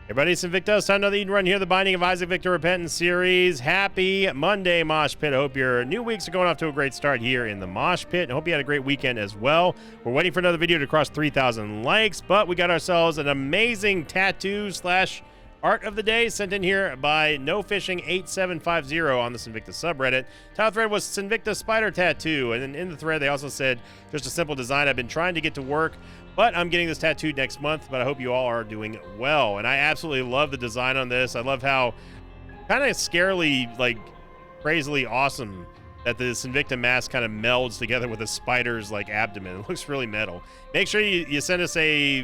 Everybody, it's Invicta. Time another Eden Run here, the Binding of Isaac Victor Repentance series. Happy Monday, Mosh Pit. I hope your new weeks are going off to a great start here in the Mosh Pit. I hope you had a great weekend as well. We're waiting for another video to cross 3,000 likes, but we got ourselves an amazing tattoo slash art of the day sent in here by NoFishing8750 on the Sinvicta subreddit. Title thread was Sinvicta spider tattoo, and then in the thread they also said, just a simple design I've been trying to get to work, but I'm getting this tattooed next month, but I hope you all are doing well. And I absolutely love the design on this. I love how kind of scarily, like, crazily awesome that the Sinvicta mask kind of melds together with a spider's like abdomen. It looks really metal. Make sure you send us a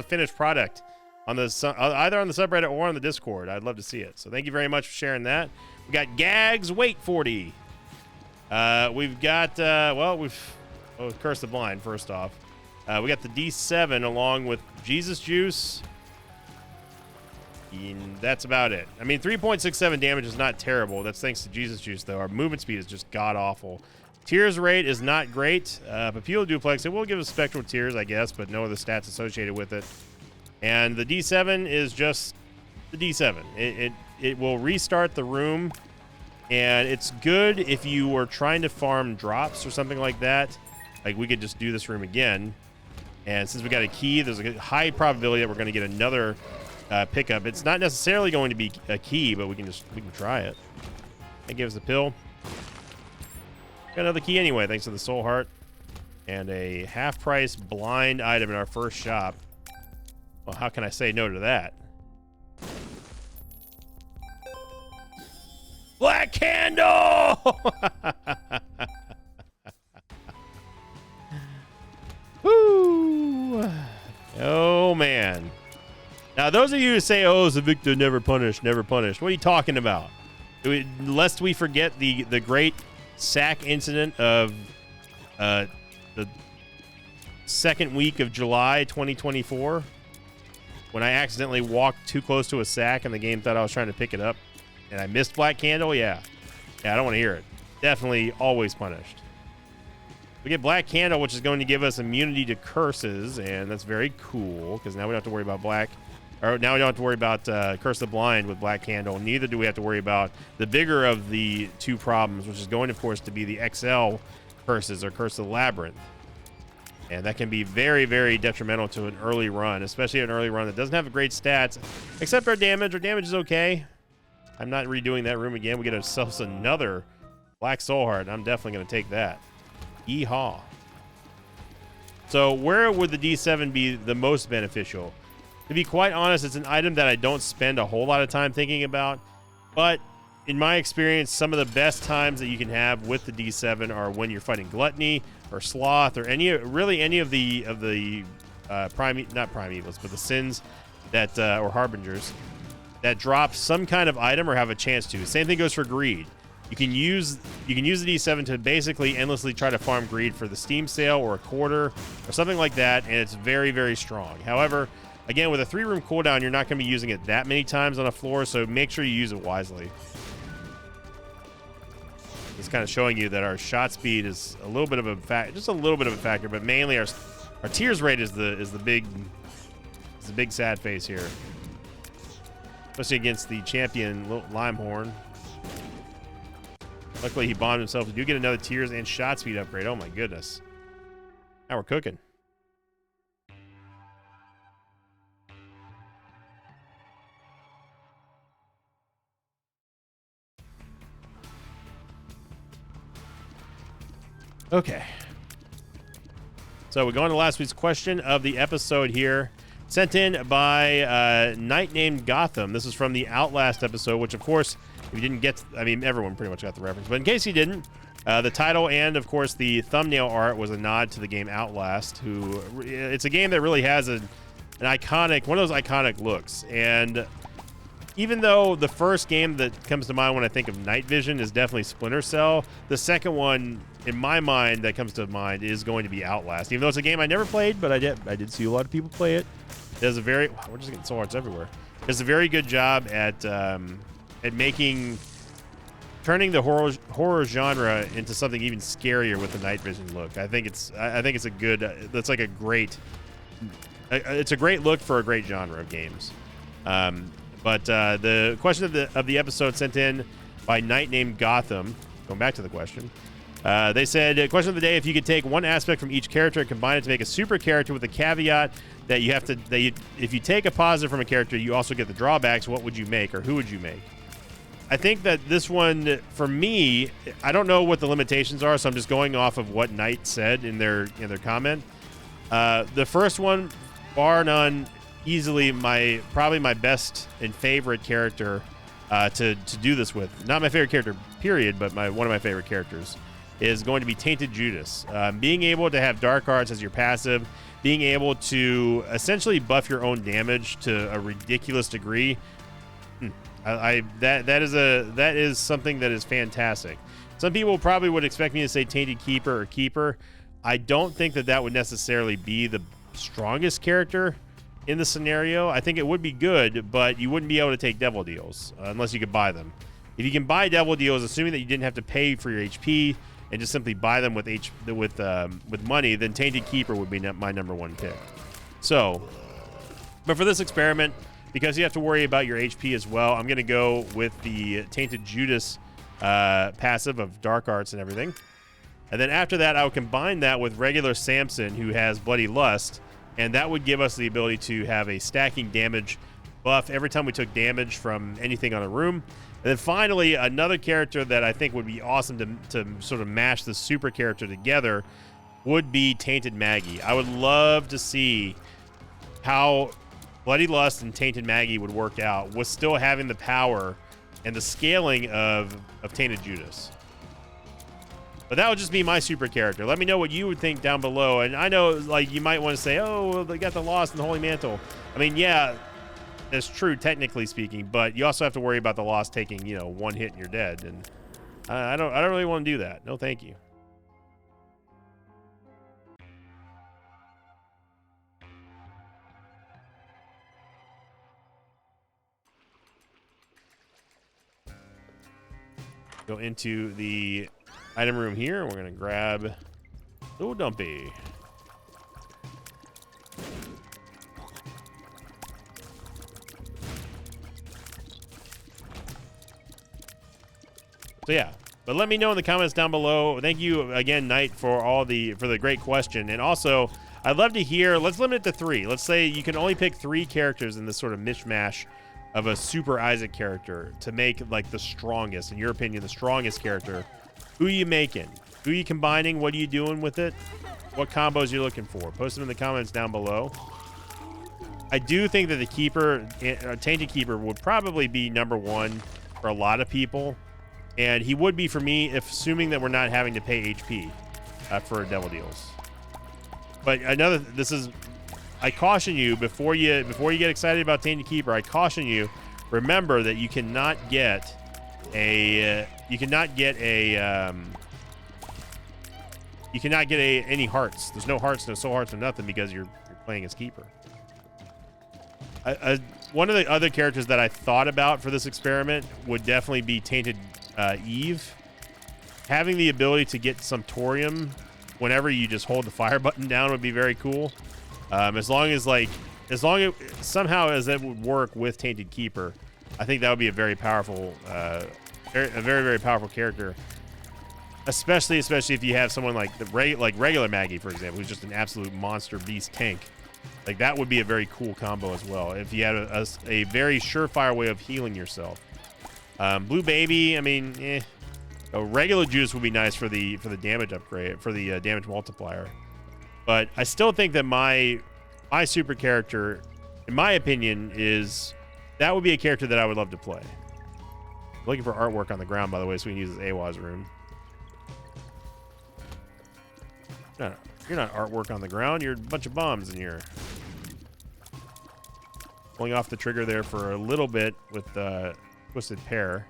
finished product on the either on the subreddit or on the Discord. I'd love to see it. So thank you very much for sharing that. We got Gags Wait 40. We've got we've Curse the Blind first off. We got the D7 along with Jesus Juice. And that's about it. I mean, 3.67 damage is not terrible. That's thanks to Jesus Juice, though. Our movement speed is just god-awful. Tears rate is not great. Pupil Duplex, it will give us spectral tears, I guess, but no other stats associated with it. And the D7 is just the D7. It will restart the room, and it's good if you were trying to farm drops or something like that. Like, we could just do this room again. And since we got a key, there's a high probability that we're going to get another pickup. It's not necessarily going to be a key, but we can try it. That gives the pill. Got another key anyway, thanks to the Soul Heart. And a half-price blind item in our first shop. Well, how can I say no to that? Black Candle! Woo! Oh, man. Now, those of you who say, oh, Sinvicta never punished. What are you talking about? Lest we forget the great sack incident of the second week of July 2024, when I accidentally walked too close to a sack and the game thought I was trying to pick it up, and I missed Black Candle. Yeah, I don't want to hear it. Definitely always punished. We get Black Candle, which is going to give us immunity to curses, and that's very cool, because now we don't have to worry about now we don't have to worry about Curse the Blind with Black Candle. Neither do we have to worry about the bigger of the two problems, which is going, of course, to be the XL curses, or Curse of the Labyrinth. And that can be very, very detrimental to an early run, especially an early run that doesn't have great stats, except our damage. Our damage is okay. I'm not redoing that room again. We get ourselves another Black Soul Heart, and I'm definitely going to take that. Yeehaw. So where would the D7 be the most beneficial? To be quite honest, it's an item that I don't spend a whole lot of time thinking about, but in my experience, some of the best times that you can have with the D7 are when you're fighting Gluttony or Sloth or any of the not primevals, but the sins that or harbingers that drop some kind of item or have a chance to. Same thing goes for greed. You can use the D7 to basically endlessly try to farm greed for the Steam sale or a quarter or something like that, and it's very, very strong. However, again, with a 3-room cooldown, you're not going to be using it that many times on a floor, so make sure you use it wisely. It's kind of showing you that our shot speed is a little bit of a factor, but mainly our tears rate is the big sad face here, especially against the champion Limehorn. Luckily, he bombed himself. We do get another tears and shot speed upgrade. Oh my goodness! Now we're cooking. Okay. So we're going to last week's question of the episode here. Sent in by Night Named Gotham. This is from the Outlast episode, which, of course, we didn't get. I mean, everyone pretty much got the reference. But in case you didn't, the title and, of course, the thumbnail art was a nod to the game Outlast. It's a game that really has one of those iconic looks. And even though the first game that comes to mind when I think of Night Vision is definitely Splinter Cell, the second one, in my mind, that comes to mind is going to be Outlast. Even though it's a game I never played, but I did see a lot of people play it. We're just getting soul hearts everywhere. Does a very good job at turning the horror genre into something even scarier with the night vision look. I think it's a good. That's like a great. It's a great look for a great genre of games. But the question of the episode sent in by Knight Named Gotham. Going back to the question. They said, question of the day, if you could take one aspect from each character and combine it to make a super character with a caveat that you have to, if you take a positive from a character, you also get the drawbacks, what would you make or who would you make? I think that this one, for me, I don't know what the limitations are, so I'm just going off of what Knight said in their comment. The first one, bar none, easily probably my best and favorite character to do this with. Not my favorite character, period, but one of my favorite characters is going to be Tainted Judas. Being able to have Dark Arts as your passive, being able to essentially buff your own damage to a ridiculous degree. That is something that is fantastic. Some people probably would expect me to say Tainted Keeper or Keeper. I don't think that would necessarily be the strongest character in the scenario. I think it would be good, but you wouldn't be able to take Devil Deals unless you could buy them. If you can buy Devil Deals, assuming that you didn't have to pay for your HP and just simply buy them with money, then Tainted Keeper would be my number one pick. So, but for this experiment, because you have to worry about your HP as well, I'm going to go with the Tainted Judas passive of Dark Arts and everything. And then after that, I would combine that with regular Samson, who has Bloody Lust, and that would give us the ability to have a stacking damage buff every time we took damage from anything on a room. And then finally, another character that I think would be awesome to sort of mash the super character together would be Tainted Maggie. I would love to see how Bloody Lust and Tainted Maggie would work out with still having the power and the scaling of Tainted Judas. But that would just be my super character. Let me know what you would think down below. And I know, like, you might want to say, oh, well, they got the Lost and the Holy Mantle. I mean, yeah, that's true, technically speaking, but you also have to worry about the Lost taking, one hit and you're dead. And I don't really want to do that. No, thank you. Go into the item room here. We're going to grab Little Dumpy. So yeah, but let me know in the comments down below. Thank you again, Knight, for the great question. And also, I'd love to hear, let's limit it to 3. Let's say you can only pick 3 characters in this sort of mishmash of a Super Isaac character to make, like, the strongest, in your opinion, the strongest character. Who are you making? Who are you combining? What are you doing with it? What combos you're looking for? Post them in the comments down below. I do think that the Keeper, Tainted Keeper, would probably be number 1 for a lot of people. And he would be for me, if assuming that we're not having to pay HP for Devil Deals. But I caution you before you get excited about Tainted Keeper. I caution you. Remember that you cannot get any hearts. There's no hearts, no soul hearts, no nothing because you're playing as Keeper. One of the other characters that I thought about for this experiment would definitely be Tainted Eve. Having the ability to get some Thorium whenever you just hold the fire button down would be very cool. As long as somehow as that would work with Tainted Keeper, I think that would be a very powerful, a very, very powerful character. Especially if you have someone like regular Maggie, for example, who's just an absolute monster beast tank. Like, that would be a very cool combo as well. If you had a very surefire way of healing yourself. Blue Baby, I mean, a regular Judas would be nice for the damage upgrade, for the damage multiplier. But I still think that my super character, in my opinion, that would be a character that I would love to play. I'm looking for artwork on the ground, by the way, so we can use this AWA's room. No, you're not artwork on the ground. You're a bunch of bombs in here. Pulling off the trigger there for a little bit with Twisted Pear.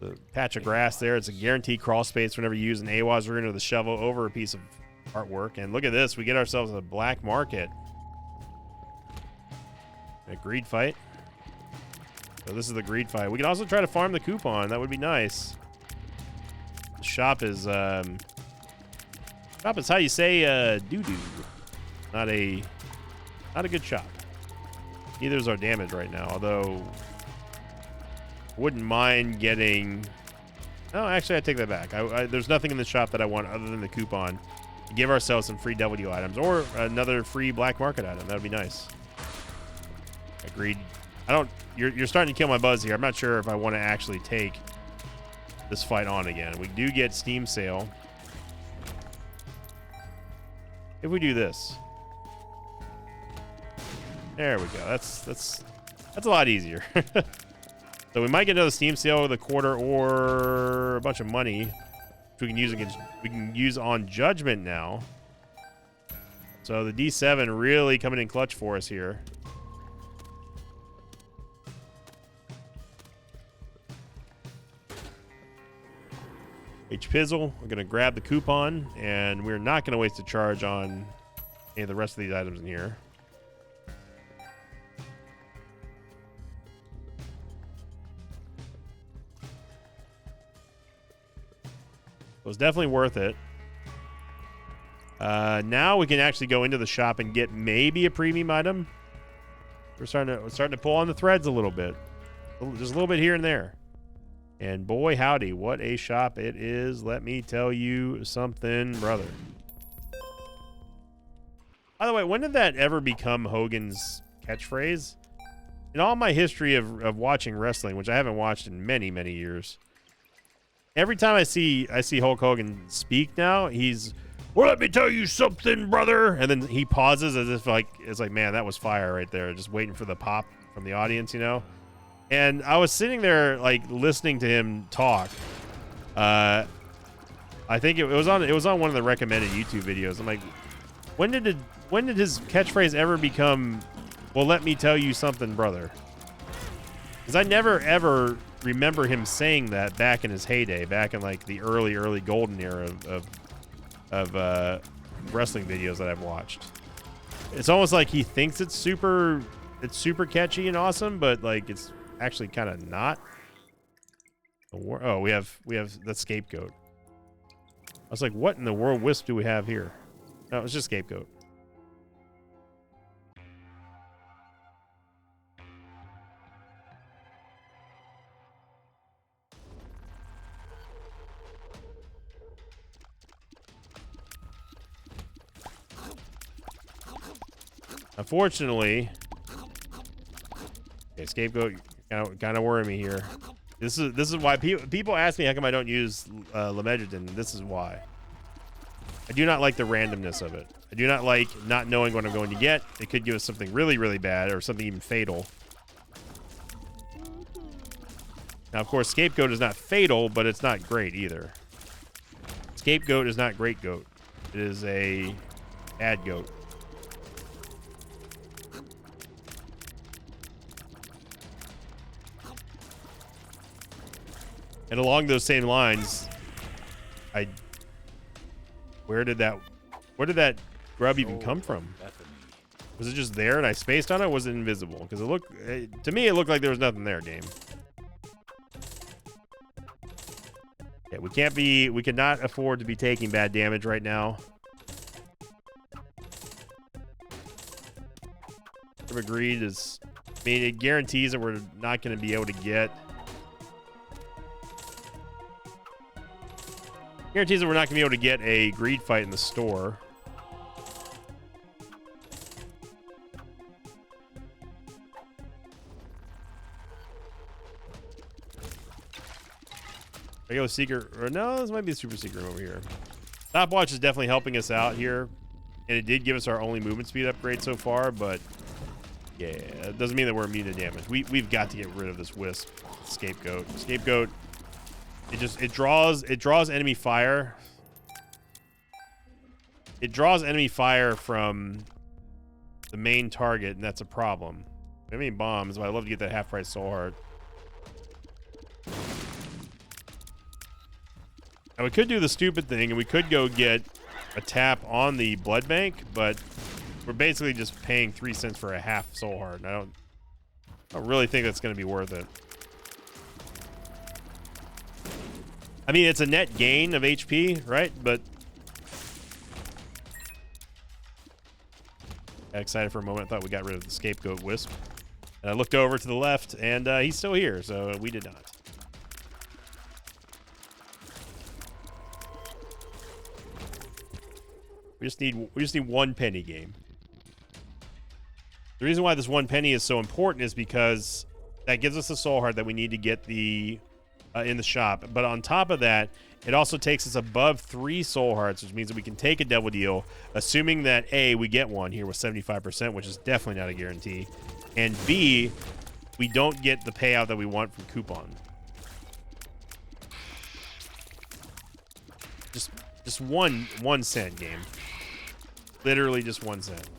The patch of grass there. It's a guaranteed crawl space whenever you use an AWA's rune or the shovel over a piece of artwork. And look at this. We get ourselves a black market. A greed fight. So this is the greed fight. We can also try to farm the coupon. That would be nice. The shop is how you say doo-doo. Not a Not a good shop. Neither is our damage right now, although wouldn't mind getting... No, actually, I take that back. There's nothing in the shop that I want other than the coupon to give ourselves some free W items or another free black market item. That would be nice. Agreed. You're starting to kill my buzz here. I'm not sure if I want to actually take this fight on again. We do get Steam sale. If we do this. There we go. That's a lot easier. So we might get another Steam sale with a quarter or a bunch of money, which we can use on Judgment now. So the D7 really coming in clutch for us here. H-Pizzle, we're going to grab the coupon, and we're not going to waste a charge on any of the rest of these items in here. It was definitely worth it. Now we can actually go into the shop and get maybe a premium item. We're starting to pull on the threads a little bit. Just a little bit here and there. And boy, howdy, what a shop it is. Let me tell you something, brother. By the way, when did that ever become Hogan's catchphrase? In all my history of watching wrestling, which I haven't watched in many, many years, every time I see Hulk Hogan speak now, he's, well, let me tell you something, brother. And then he pauses as if it's like, man, that was fire right there. Just waiting for the pop from the audience, you know? And I was sitting there like listening to him talk. I think it was on one of the recommended YouTube videos. I'm like, when did his catchphrase ever become, well, let me tell you something, brother? Because I never ever remember him saying that back in his heyday, back in like the early golden era of wrestling videos that I've watched. It's almost like he thinks it's super catchy and awesome, but like it's actually kind of not. Oh, we have the scapegoat. I was like, what in the world wisp do we have here? No, it's just scapegoat. Unfortunately, okay, scapegoat kind of worry me here. This is why people ask me how come I don't use Lamedridin. This is why. I do not like the randomness of it. I do not like not knowing what I'm going to get. It could give us something really, really bad or something even fatal. Now, of course, scapegoat is not fatal, but it's not great either. Scapegoat is not great goat. It is a bad goat. And along those same lines, where did that grub even come from? Was it just there and I spaced on it? Or was it invisible? Because to me, it looked like there was nothing there, game. Yeah, we cannot afford to be taking bad damage right now. Agreed is, I mean, it guarantees that we're not going to be able to get. Guarantees that we're not going to be able to get a greed fight in the store. Regular secret, or no, this might be a super secret over here. Stopwatch is definitely helping us out here, and it did give us our only movement speed upgrade so far, but yeah, it doesn't mean that we're immune to damage. We've got to get rid of this wisp scapegoat. Scapegoat, it draws enemy fire. It draws enemy fire from the main target, and that's a problem. I mean bombs, but I'd love to get that half price soul heart. Now we could do the stupid thing, and we could go get a tap on the blood bank, but we're basically just paying 3 cents for a half soul heart, and I don't really think that's going to be worth it. I mean, it's a net gain of HP, right? But Got excited for a moment. I thought we got rid of the scapegoat wisp. And I looked over to the left, and he's still here, so we did not. We just need one penny game. The reason why this one penny is so important is because that gives us the soul heart that we need to get the in the shop. But on top of that, it also takes us above 3 soul hearts, which means that we can take a double deal, assuming that A, we get one here with 75%, which is definitely not a guarantee, and B, we don't get the payout that we want from coupon. Just 1 cent game. Literally just 1 cent.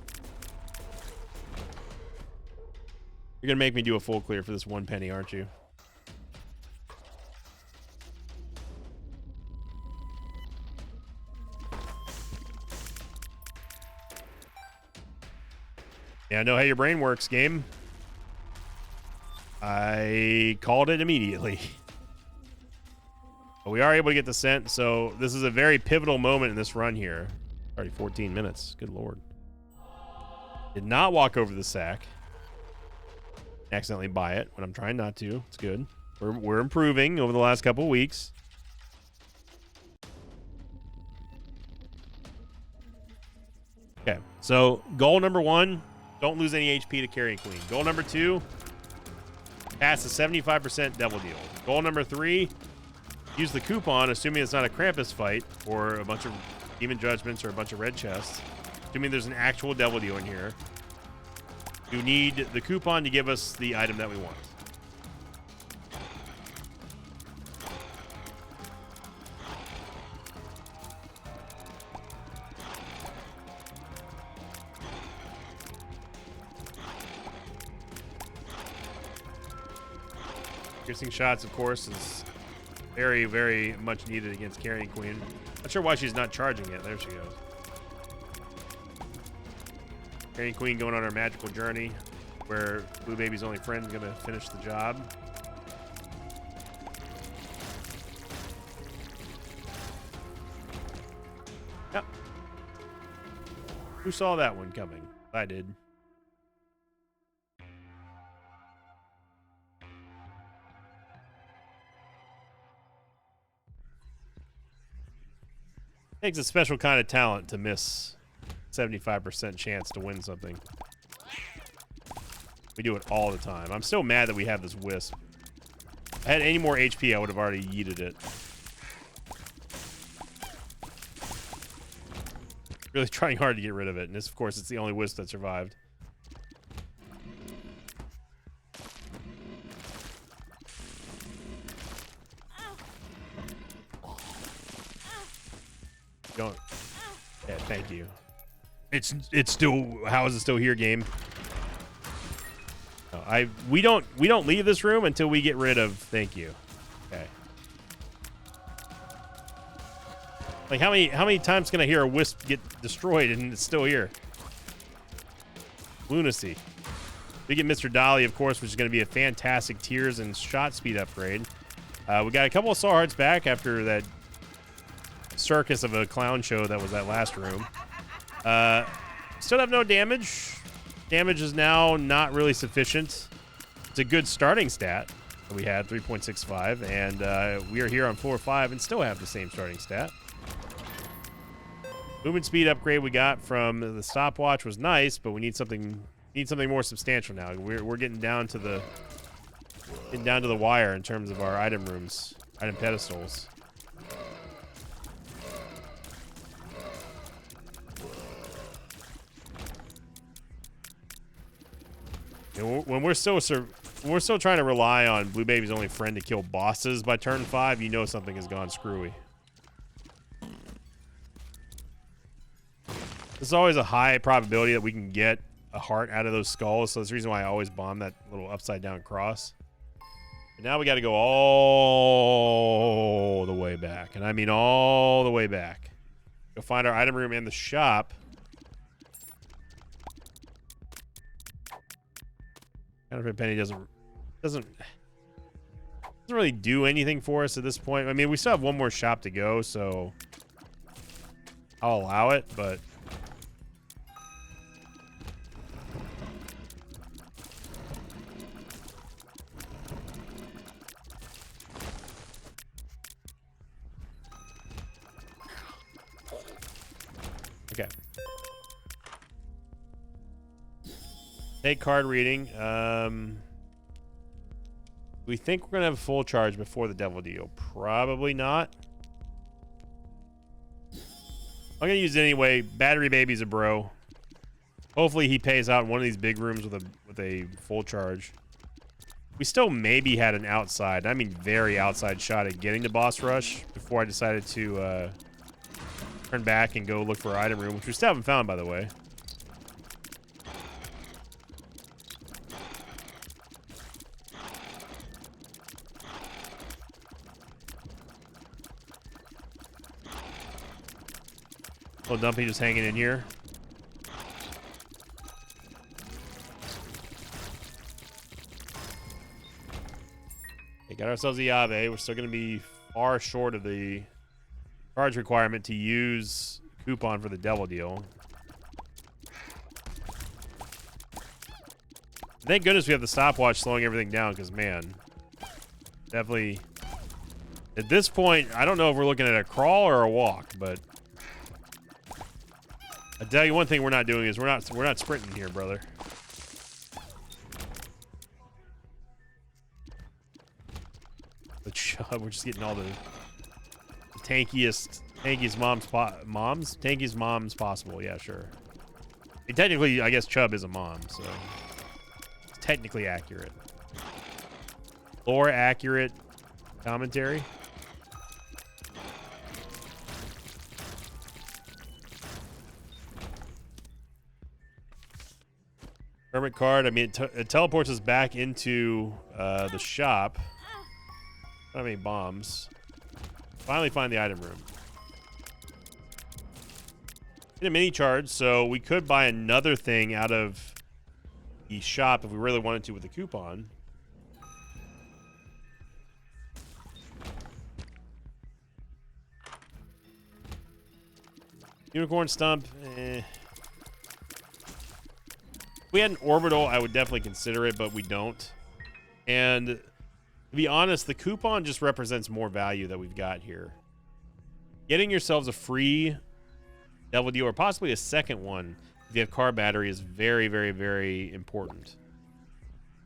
You're gonna make me do a full clear for this 1 penny, aren't you? Yeah, I know how your brain works, game. I called it immediately. But we are able to get the cent, so this is a very pivotal moment in this run here. Already 14 minutes. Good lord. Did not walk over the sack. Accidentally buy it when I'm trying not to. It's good. We're improving over the last couple of weeks. Okay, so goal number 1, don't lose any HP to Carrion Queen. Goal number 2, pass the 75% double deal. Goal number 3, use the coupon, assuming it's not a Krampus fight or a bunch of Demon Judgments or a bunch of red chests. Assuming there's an actual double deal in here. You need the coupon to give us the item that we want. Piercing shots, of course, is very, very much needed against Carrion Queen. Not sure why she's not charging it. There she goes. Carrion Queen going on her magical journey where Blue Baby's only friend is going to finish the job. Yep. Who saw that one coming? I did. Takes a special kind of talent to miss 75% chance to win something. We do it all the time. I'm still mad that we have this wisp. If I had any more HP, I would have already yeeted it. Really trying hard to get rid of it. And this, of course, it's the only wisp that survived. Don't. Yeah, thank you. It's still. How is it still here, game? No, we don't leave this room until we get rid of. Thank you. Okay. Like how many times can I hear a wisp get destroyed and it's still here? Lunacy. We get Mr. Dolly, of course, which is going to be a fantastic tears and shot speed upgrade. We got a couple of soul hearts back after that circus of a clown show that was that last room. Still have no damage. Damage is now not really sufficient. It's a good starting stat that we had, 3.65, and we are here on floor 5 and still have the same starting stat. Movement speed upgrade we got from the stopwatch was nice, but we need something more substantial now. We're getting down to the wire in terms of our item rooms, item pedestals. And when we're still trying to rely on Blue Baby's only friend to kill bosses by turn 5, you know something has gone screwy. There's always a high probability that we can get a heart out of those skulls, so that's the reason why I always bomb that little upside down cross. And now we got to go all the way back, and I mean all the way back. Go find our item room in the shop. Counterfeit penny doesn't really do anything for us at this point. I mean, we still have one more shop to go, so I'll allow it, but Okay. Take card reading. We think we're gonna have a full charge before the Devil Deal. Probably not. I'm gonna use it anyway. Battery Baby's a bro. Hopefully he pays out in one of these big rooms with a full charge. We still maybe had an outside, I mean very outside shot at getting to boss rush before I decided to turn back and go look for an item room, which we still haven't found, by the way. Little Dumpy just hanging in here. Okay, got ourselves a Yave. We're still going to be far short of the charge requirement to use coupon for the Devil Deal. Thank goodness we have the stopwatch slowing everything down, because, man, definitely... At this point, I don't know if we're looking at a crawl or a walk, but... I tell you one thing we're not doing is we're not sprinting here, brother. The chub, we're just getting all the tankiest moms possible. Yeah, sure. I mean, technically, I guess Chub is a mom, so it's technically accurate. Lore accurate commentary. Hermit card. I mean, it teleports us back into the shop. Not many bombs. Finally find the item room. Get a mini charge, so we could buy another thing out of the shop if we really wanted to with the coupon. Unicorn Stump, eh. If we had an orbital, I would definitely consider it, but we don't. And to be honest, the coupon just represents more value that we've got here. Getting yourselves a free Devil Deal, or possibly a second one if you have car battery, is very, very, very important.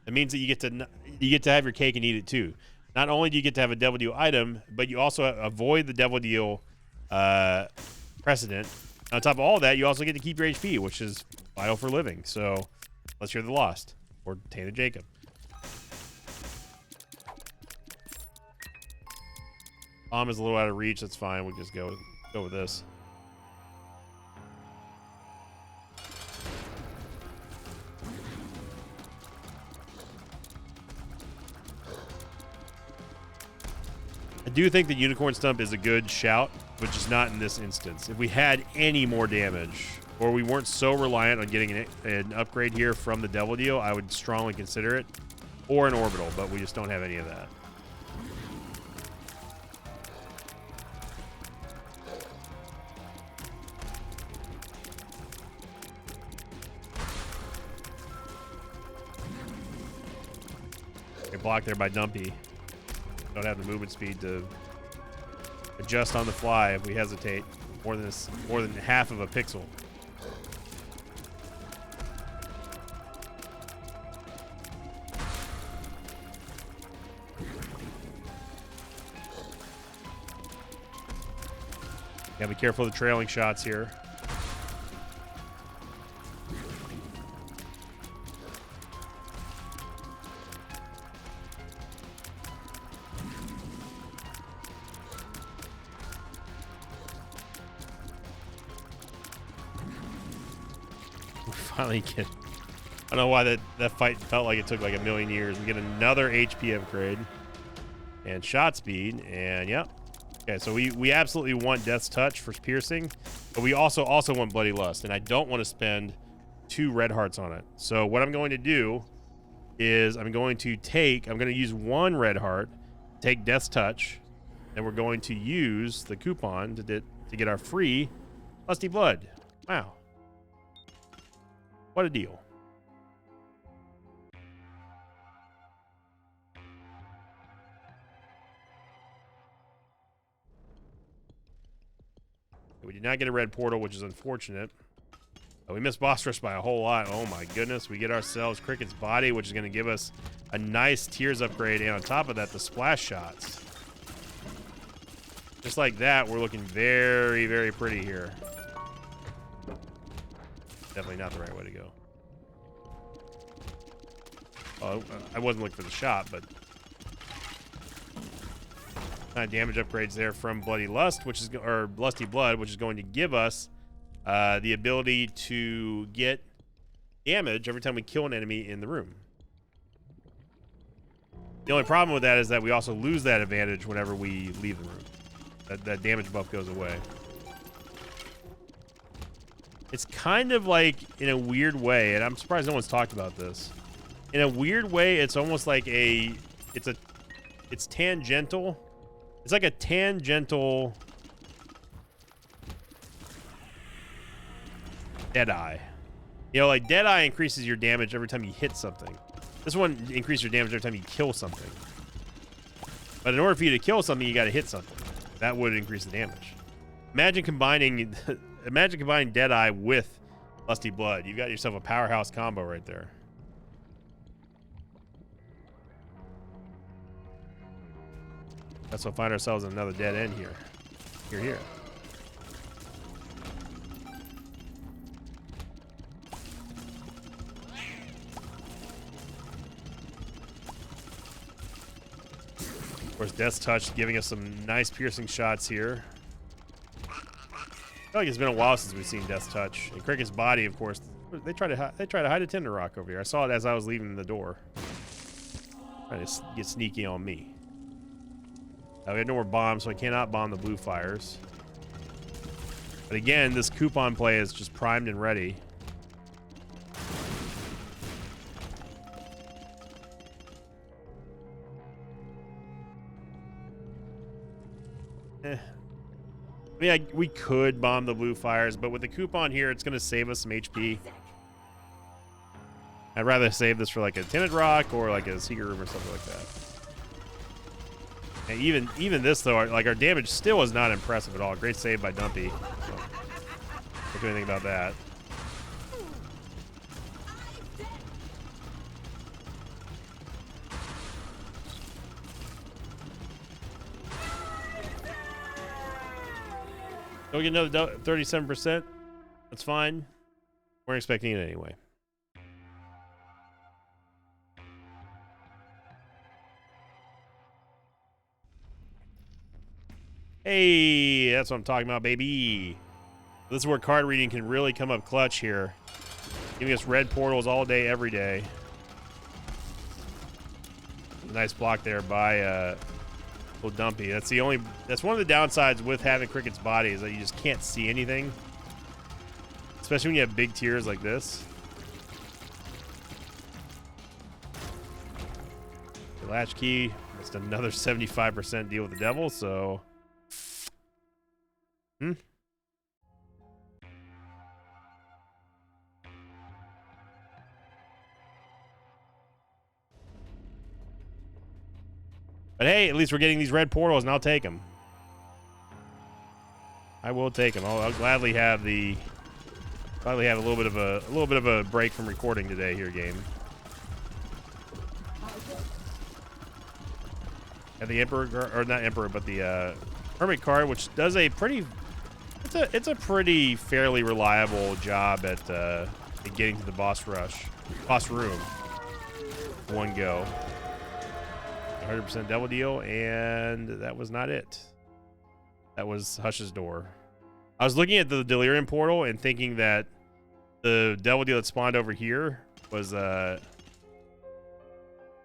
It means that you get to have your cake and eat it too. Not only do you get to have a Devil Deal item, but you also avoid the Devil Deal precedent. On top of all that, you also get to keep your HP, which is vital for living. So, unless you're the Lost or Tainted Jacob. Bomb is a little out of reach. That's fine. We'll just go with this. I do think the Unicorn Stump is a good shout, but just not in this instance. If we had any more damage, or we weren't so reliant on getting an upgrade here from the Devil Deal, I would strongly consider it. Or an orbital, but we just don't have any of that. Get blocked there by Dumpy. Don't have the movement speed to adjust on the fly if we hesitate more than half of a pixel. Gotta be careful of the trailing shots here. Finally get. I don't know why that fight felt like it took like a million years. We get another HP upgrade and shot speed, and yep. Okay, so we absolutely want Death's Touch for piercing, but we also want Bloody Lust, and I don't want to spend 2 red hearts on it. So what I'm going to do is I'm going to use 1 red heart, take Death's Touch, and we're going to use the coupon to get our free Lusty Blood. Wow. What a deal. We did not get a red portal, which is unfortunate. We missed boss rush by a whole lot. Oh my goodness. We get ourselves Cricket's Body, which is going to give us a nice Tears upgrade. And on top of that, the splash shots. Just like that, we're looking very, very pretty here. Definitely not the right way to go. Oh, I wasn't looking for the shot, but damage upgrades there from Bloody Lust, which is, or Lusty Blood, which is going to give us the ability to get damage every time we kill an enemy in the room. The only problem with that is that we also lose that advantage whenever we leave the room. That damage buff goes away. It's kind of like, in a weird way, and I'm surprised no one's talked about this. In a weird way, it's almost like it's tangential. It's like a tangential Deadeye. You know, like Deadeye increases your damage every time you hit something. This one increases your damage every time you kill something. But in order for you to kill something, you got to hit something. That would increase the damage. Imagine combining Deadeye with Lusty Blood. You've got yourself a powerhouse combo right there. Let's find ourselves in another dead end here. Here. Of course, Death's Touch giving us some nice piercing shots here. I feel like it's been a while since we've seen Death's Touch. And Cricket's Body, of course, they try to hide a Tinder Rock over here. I saw it as I was leaving the door. Trying to get sneaky on me. We have no more bombs, so I cannot bomb the blue fires. But again, this coupon play is just primed and ready. I mean, we could bomb the blue fires, but with the coupon here, it's going to save us some HP. I'd rather save this for like a tinted rock or like a secret room or something like that. And even this though, like our damage still is not impressive at all. Great save by Dumpy. So, can't do anything about that. Don't get another 37%. That's fine. We're expecting it anyway. Hey, that's what I'm talking about, baby. This is where card reading can really come up clutch here. Giving us red portals all day, every day. Nice block there by little Dumpy. That's one of the downsides with having Cricket's Body is that you just can't see anything. Especially when you have big tiers like this. The latch key, just another 75% deal with the devil, so But hey, at least we're getting these red portals, and I'll take them. I will take them. I'll gladly have a little bit of a break from recording today here, game. And the Emperor, or not Emperor, but the Hermit card, which does a pretty, it's a pretty fairly reliable job at getting to the boss room. One go. 100% devil deal, and that was not it. That was Hush's door. I was looking at the Delirium portal and thinking that the devil deal that spawned over here was I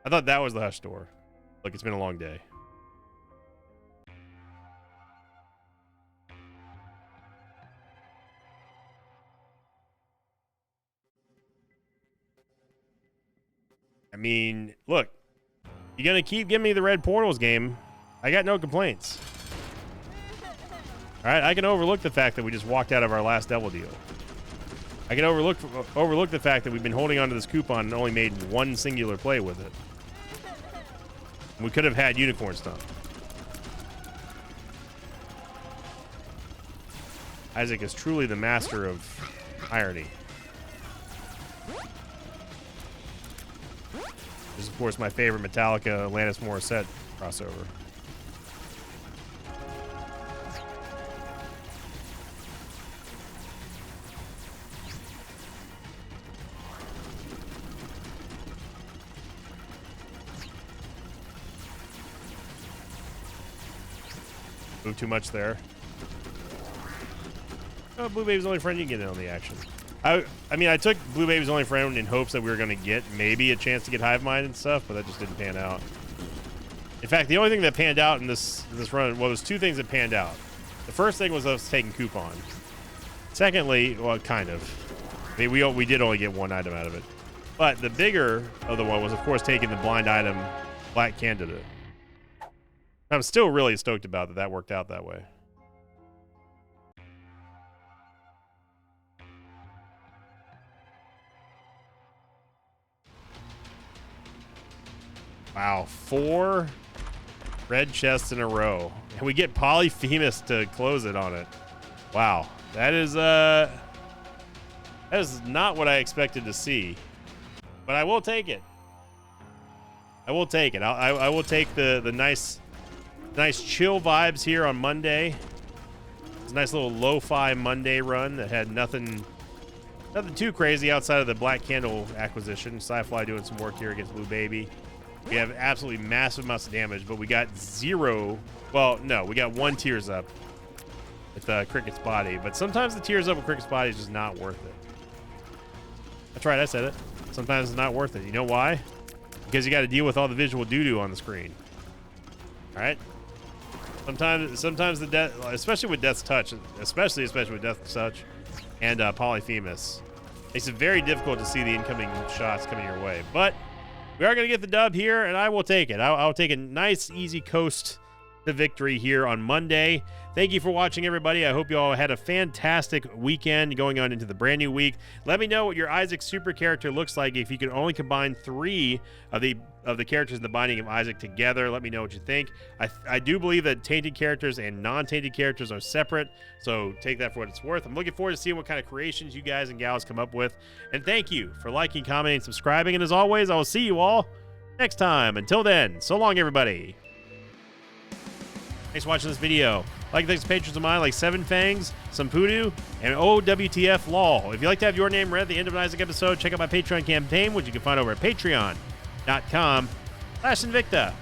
thought that was the Hush door. Look, it's been a long day. I mean, look, you're gonna keep giving me the red portals, game. I got no complaints. All right, I can overlook the fact that we just walked out of our last devil deal. I can overlook the fact that we've been holding onto this coupon and only made one singular play with it. We could have had Unicorn Stomp. Isaac is truly the master of irony. This is, of course, my favorite Metallica Alanis Morissette crossover. Move too much there. Oh, Blue Baby's Only Friend, you can get in on the action. I mean, I took Blue Baby's Only Friend in hopes that we were going to get maybe a chance to get Hive Mind and stuff, but that just didn't pan out. In fact, the only thing that panned out in this run, well, there's two things that panned out. The first thing was us taking Coupon. Secondly, well, kind of. I mean, we did only get one item out of it. But the bigger of the one was, of course, taking the blind item Black Candidate. I'm still really stoked about that worked out that way. Wow, 4 red chests in a row. And we get Polyphemus to close it on it. Wow. That is not what I expected to see. But I will take it. I will take it. I will take the nice chill vibes here on Monday. It's a nice little lo-fi Monday run that had nothing too crazy outside of the Black Candle acquisition. Sci-Fly doing some work here against Blue Baby. We have absolutely massive amounts of damage, but we got 0. Well, no, we got 1 Tears Up with Cricket's body. But sometimes the Tears Up with Cricket's body is just not worth it. That's right, I said it. Sometimes it's not worth it. You know why? Because you got to deal with all the visual doo-doo on the screen. All right? Sometimes the death, especially with Death's Touch, especially with Death's Touch and Polyphemus, makes it very difficult to see the incoming shots coming your way. But we are going to get the dub here, and I will take it. I'll take a nice, easy coast to victory here on Monday. Thank you for watching, everybody. I hope you all had a fantastic weekend going on into the brand new week. Let me know what your Isaac super character looks like if you can only combine 3 of the characters in the Binding of Isaac together. Let me know what you think. I do believe that tainted characters and non-tainted characters are separate, so take that for what it's worth. I'm looking forward to seeing what kind of creations you guys and gals come up with. And thank you for liking, commenting, subscribing. And as always, I will see you all next time. Until then, so long, everybody. Thanks for watching this video. Like, thanks to patrons of mine like Seven Fangs, Sampudu, and OWTF LOL. If you'd like to have your name read at the end of an Isaac episode, check out my Patreon campaign, which you can find over at patreon.com/Invicta.